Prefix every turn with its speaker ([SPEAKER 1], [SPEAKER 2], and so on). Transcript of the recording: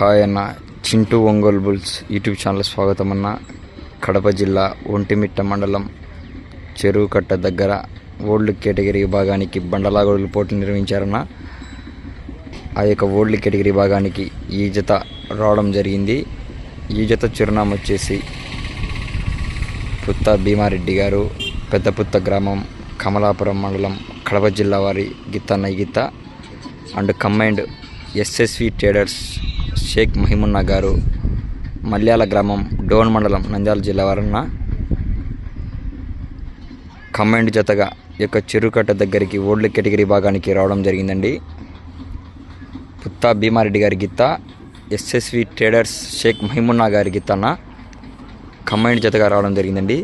[SPEAKER 1] Hi అన్న, Chintu Ongole bulls YouTube channel స్వాగతం అన్న. కడప జిల్లా ఒంటిమిట్ట మండలం చెరువుకట్ట దగ్గర ఓల్డ్ కేటగిరీ విభాగానికి బండలాగోడులు పోటీలు నిర్వహించారన్న. ఆ యొక్క ఓల్డ్ కేటగిరీ విభాగానికి ఈ జత రావడం జరిగింది. ఈ జత చిరునామా వచ్చేసి పుత్త భీమారెడ్డి గారు, పెద్దపుత్త గ్రామం, కమలాపురం మండలం, కడప జిల్లా వారి గిత్తన్న గిత్త and combined SSV traders Sheikh Mahimunna గారు, మల్యాల గ్రామం, డోన్ మండలం, నంద్యాల జిల్లా వారన్న. కంబైండ్ జతగా యొక్క చెరువుకట్ట దగ్గరికి ఓల్డ్ కేటగిరీ భాగానికి రావడం జరిగిందండి. పుత్తా భీమారెడ్డి గారి గిత్త, ఎస్ఎస్వి ట్రేడర్స్ షేక్ మహిమున్నా గారి గిత్త అన్న కంబైండ్ జతగా రావడం జరిగిందండి.